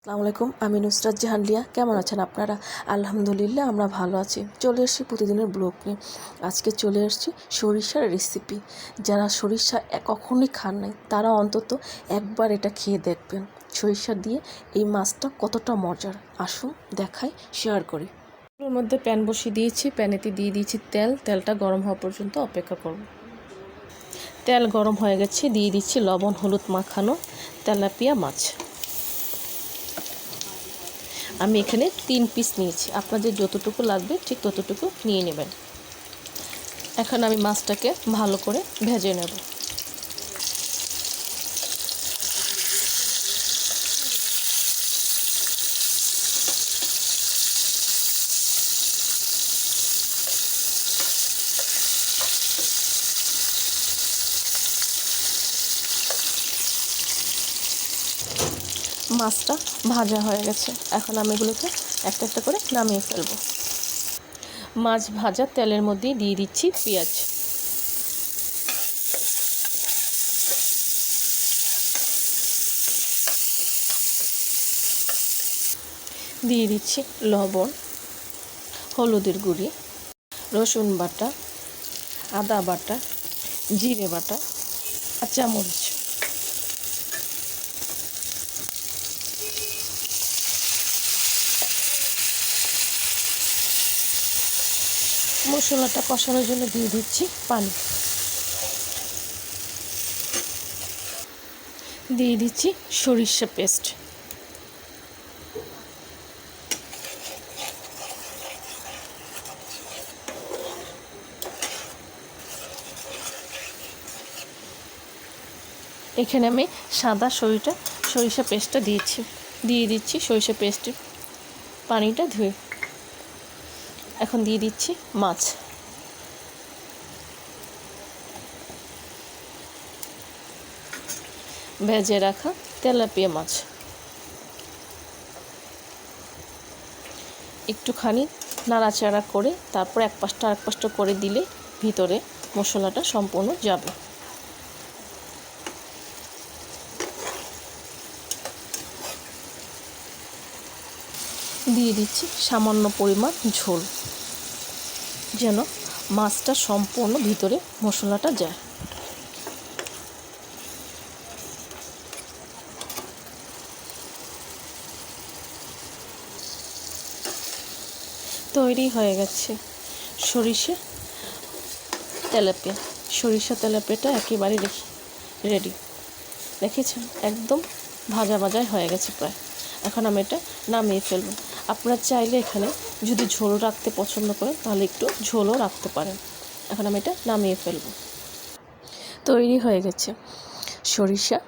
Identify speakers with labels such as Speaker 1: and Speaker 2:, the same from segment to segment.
Speaker 1: আসসালামু আলাইকুম, আমি নুসরাত জাহান লিয়া। কেমন আছেন আপনারা? আলহামদুলিল্লাহ, আমরা ভালো আছি। চলে এসেছি প্রতিদিনের ব্লগ নিয়ে। আজকে চলে এসেছি সরিষার রেসিপি। যারা সরিষা কখনোই খান নাই তারা অন্তত একবার এটা খেয়ে দেখবেন। সরিষা দিয়ে এই মাছটা কতটা মজার, আসুন দেখাই, শেয়ার করি। এর মধ্যে প্যান বসিয়ে দিয়েছি, প্যানেতে দিয়ে দিয়েছি তেল। তেলটা গরম হওয়া পর্যন্ত অপেক্ষা করব। তেল গরম হয়ে গেছে, দিয়ে দিচ্ছি লবণ হলুদ মাখানো তেলাপিয়া মাছ। আমি এখানে 3 পিস নিয়েছি, আপনাদের যতটুকু লাগবে ঠিক ততটুকু নিয়ে নেবেন। এখন আমি মাছটাকে ভালো করে ভেজে নেব। মাছটা ভাজা হয়ে গেছে, এখন আমি এগুলোকে একটা একটা করে নামিয়ে ফেলবো। মাছ ভাজা তেলের মধ্যে দিয়ে দিচ্ছি পেঁয়াজ, দিয়ে দিচ্ছি লবণ, হলুদের গুঁড়ি, রসুন বাটা, আদা বাটা, জিরে বাটা, কাঁচামরিচ। মশলাটা কষানোর জন্য দিয়ে দিচ্ছি পানি, দিয়ে দিচ্ছি সরিষা পেস্ট, এখানে আমি সাদা সরিষা পেস্টটা দিয়ে দিচ্ছি সরিষা পেস্টের পানিটা ধুয়ে। এখন দিয়ে দিচ্ছি মাছ, ভেজে রাখা তেলাপিয়া মাছ। একটুখানি নাড়াচাড়া করে তারপর এক পাশটা করে দিলে ভিতরে মশলাটা সম্পূর্ণ যাবে। দিয়ে দিচ্ছি সামান্য পরিমাণ ঝোল, যেন মাছটা সম্পূর্ণ ভিতরে মশলাটা যায়। তৈরি হয়ে গেছে সরিষা তেলাপিয়াটা একেবারে রেডি। দেখেছেন, একদম ভাজা হয়ে গেছে প্রায়। এখন আমি এটা নামিয়ে ফেলব। আপনারা চাইলে এখানে যদি ঝোল রাখতে পছন্দ করেন তাহলে একটু ঝোলও রাখতে পারেন। এখন আমি এটা নামিয়ে ফেলব। তৈরি হয়ে গেছে সরিষা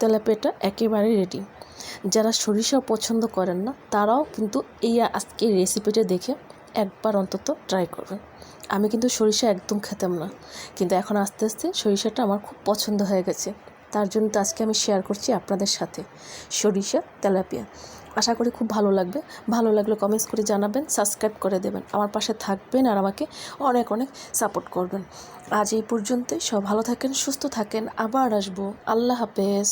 Speaker 1: তেলাপিয়াটা একেবারে রেডি। যারা সরিষা পছন্দ করেন না তারাও কিন্তু আজকের রেসিপিটা দেখে একবার অন্তত ট্রাই করবেন। আমি কিন্তু সরিষা একদম খেতাম না, কিন্তু এখন আস্তে আস্তে সরিষাটা আমার খুব পছন্দ হয়ে গেছে। তার জন্য তো আজকে আমি শেয়ার করছি আপনাদের সাথে সরিষা তেলাপিয়া। আশা করি খুব ভালো লাগবে। ভালো লাগলে কমেন্টস করে জানাবেন, সাবস্ক্রাইব করে দেবেন, আমার পাশে থাকবেন আর আমাকে অনেক অনেক সাপোর্ট করবেন। আজ এই পর্যন্তই। সব ভালো থাকেন, সুস্থ থাকেন, আবার আসবো। আল্লাহ হাফেজ।